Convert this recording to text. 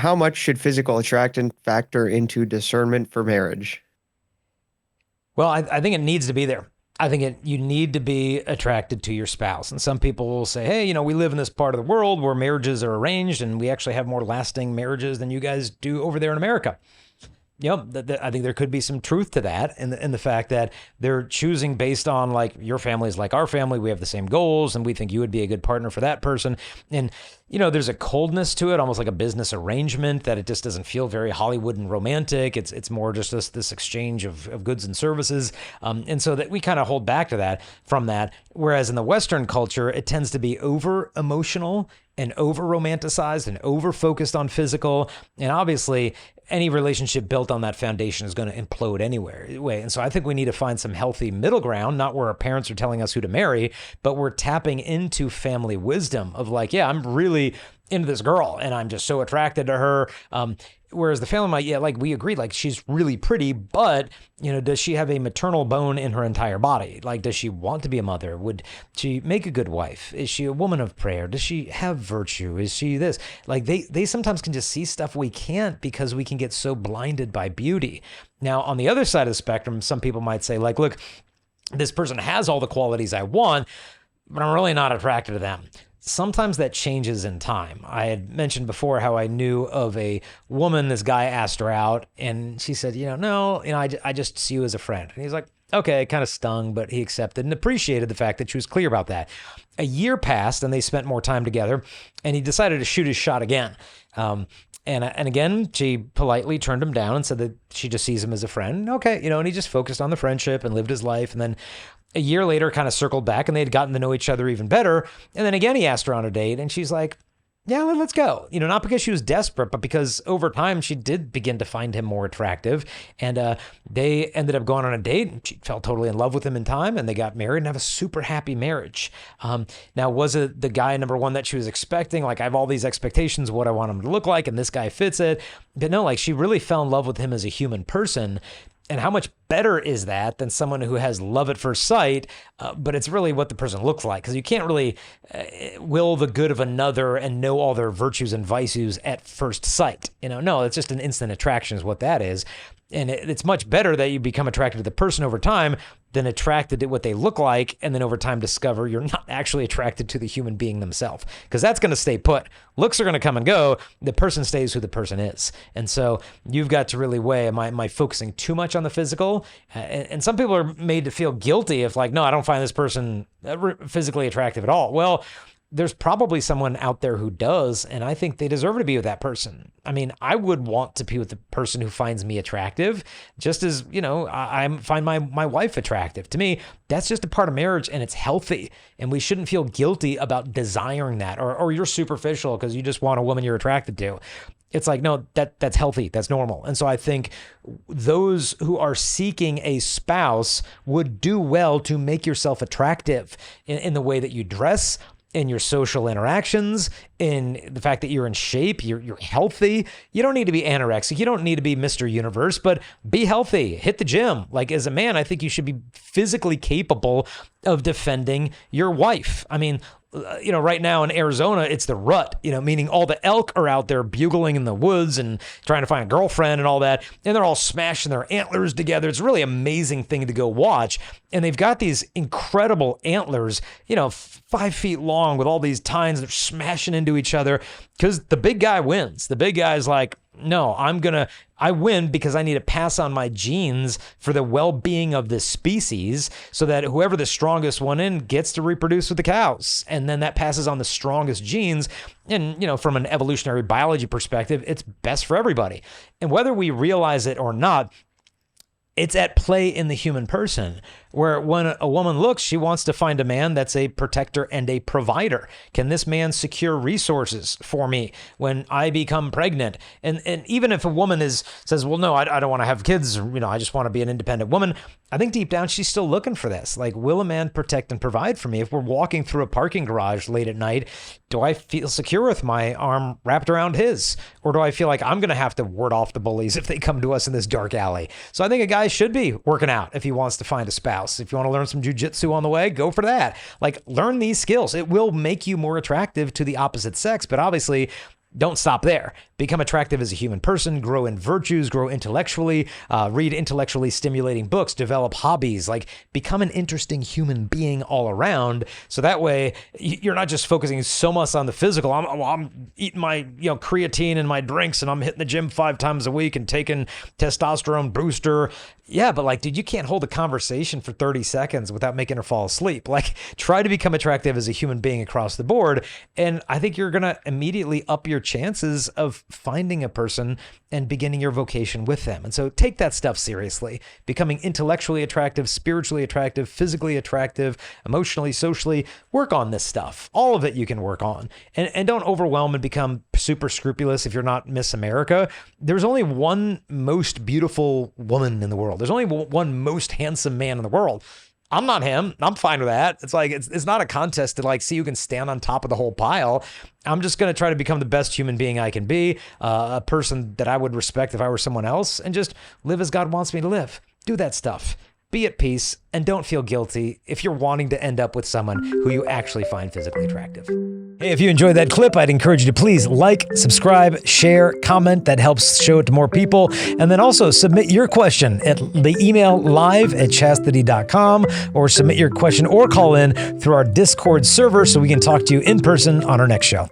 how much should physical attraction factor into discernment for marriage? Well, I think it needs to be there. I think you need to be attracted to your spouse. And some people will say, hey, we live in this part of the world where marriages are arranged and we actually have more lasting marriages than you guys do over there in America. I think there could be some truth to that in the fact that they're choosing based on like your family is like our family. We have the same goals and we think you would be a good partner for that person. And, there's a coldness to it, almost like a business arrangement that it just doesn't feel very Hollywood and romantic. It's more just this exchange of goods and services. And so that we kind of hold back to that from that. Whereas in the Western culture, it tends to be over emotional and over romanticized and over focused on physical. And obviously, any relationship built on that foundation is going to implode anyway. And so I think we need to find some healthy middle ground, not where our parents are telling us who to marry, but we're tapping into family wisdom of like, yeah, I'm really into this girl and I'm just so attracted to her. Whereas the family might, like we agreed, like she's really pretty, but does she have a maternal bone in her entire body? Like, does she want to be a mother? Would she make a good wife? Is she a woman of prayer? Does she have virtue? Is she this? Like they sometimes can just see stuff we can't because we can get so blinded by beauty. Now, on the other side of the spectrum, some people might say like, look, this person has all the qualities I want, but I'm really not attracted to them. Sometimes that changes in time. I had mentioned before how I knew of a woman, this guy asked her out and she said, no, I just see you as a friend. And he's like, okay, kind of stung, but he accepted and appreciated the fact that she was clear about that. A year passed and they spent more time together and he decided to shoot his shot again. And again, she politely turned him down and said that she just sees him as a friend. Okay, and he just focused on the friendship and lived his life. And then a year later, kind of circled back and they'd gotten to know each other even better. And then again, he asked her on a date and she's like, yeah, let's go. Not because she was desperate, but because over time she did begin to find him more attractive. And they ended up going on a date and she fell totally in love with him in time and they got married and have a super happy marriage. Now, was it the guy, number one, that she was expecting? Like, I have all these expectations of what I want him to look like and this guy fits it. But no, like she really fell in love with him as a human person. And how much better is that than someone who has love at first sight, but it's really what the person looks like? Because you can't really will the good of another and know all their virtues and vices at first sight. No, it's just an instant attraction is what that is. And it's much better that you become attracted to the person over time than attracted to what they look like, and then over time discover you're not actually attracted to the human being themselves, because that's going to stay put. Looks are going to come and go. The person stays who the person is. And so you've got to really weigh, am I focusing too much on the physical? And some people are made to feel guilty if like, no, I don't find this person physically attractive at all. Well, there's probably someone out there who does, and I think they deserve to be with that person. I mean, I would want to be with the person who finds me attractive, just as, I find my wife attractive. To me, that's just a part of marriage, and it's healthy, and we shouldn't feel guilty about desiring that, or you're superficial because you just want a woman you're attracted to. It's like, no, that's healthy. That's normal. And so I think those who are seeking a spouse would do well to make yourself attractive in the way that you dress, in your social interactions, in the fact that you're in shape, you're healthy. You don't need to be anorexic. You don't need to be Mr. Universe, but be healthy. Hit the gym. Like, as a man, I think you should be physically capable of defending your wife. I mean, right now in Arizona, it's the rut, meaning all the elk are out there bugling in the woods and trying to find a girlfriend and all that. And they're all smashing their antlers together. It's a really amazing thing to go watch. And they've got these incredible antlers, 5 feet long with all these tines. They're smashing into each other because the big guy wins. The big guy's like, no, I win because I need to pass on my genes for the well-being of this species so that whoever the strongest one in gets to reproduce with the cows. And then that passes on the strongest genes. And, from an evolutionary biology perspective, it's best for everybody. And whether we realize it or not, it's at play in the human person, where when a woman looks, she wants to find a man that's a protector and a provider. Can this man secure resources for me when I become pregnant? And even if a woman says, well, no, I don't want to have kids, I just want to be an independent woman, I think deep down she's still looking for this. Like, will a man protect and provide for me? If we're walking through a parking garage late at night, do I feel secure with my arm wrapped around his? Or do I feel like I'm going to have to ward off the bullies if they come to us in this dark alley? So I think a guy should be working out if he wants to find a spouse. If you want to learn some jujitsu on the way, go for that. Like, learn these skills. It will make you more attractive to the opposite sex, but obviously don't stop there. Become attractive as a human person, grow in virtues, grow intellectually, read intellectually stimulating books, develop hobbies, like become an interesting human being all around. So that way you're not just focusing so much on the physical. I'm eating my creatine and my drinks, and I'm hitting the gym 5 times a week and taking testosterone booster. Yeah, but like, dude, you can't hold a conversation for 30 seconds without making her fall asleep. Like, try to become attractive as a human being across the board. And I think you're going to immediately up your chances of finding a person and beginning your vocation with them. And so take that stuff seriously. Becoming intellectually attractive, spiritually attractive, physically attractive, emotionally, socially. Work on this stuff. All of it you can work on. And don't overwhelm and become super scrupulous if you're not Miss America. There's only one most beautiful woman in the world. There's only one most handsome man in the world. I'm not him. I'm fine with that. It's like, it's not a contest to like see who can stand on top of the whole pile. I'm just going to try to become the best human being I can be, a person that I would respect if I were someone else, and just live as God wants me to live. Do that stuff. Be at peace, and don't feel guilty if you're wanting to end up with someone who you actually find physically attractive. Hey, if you enjoyed that clip, I'd encourage you to please like, subscribe, share, comment. That helps show it to more people. And then also submit your question at the email live@chastity.com, or submit your question or call in through our Discord server so we can talk to you in person on our next show.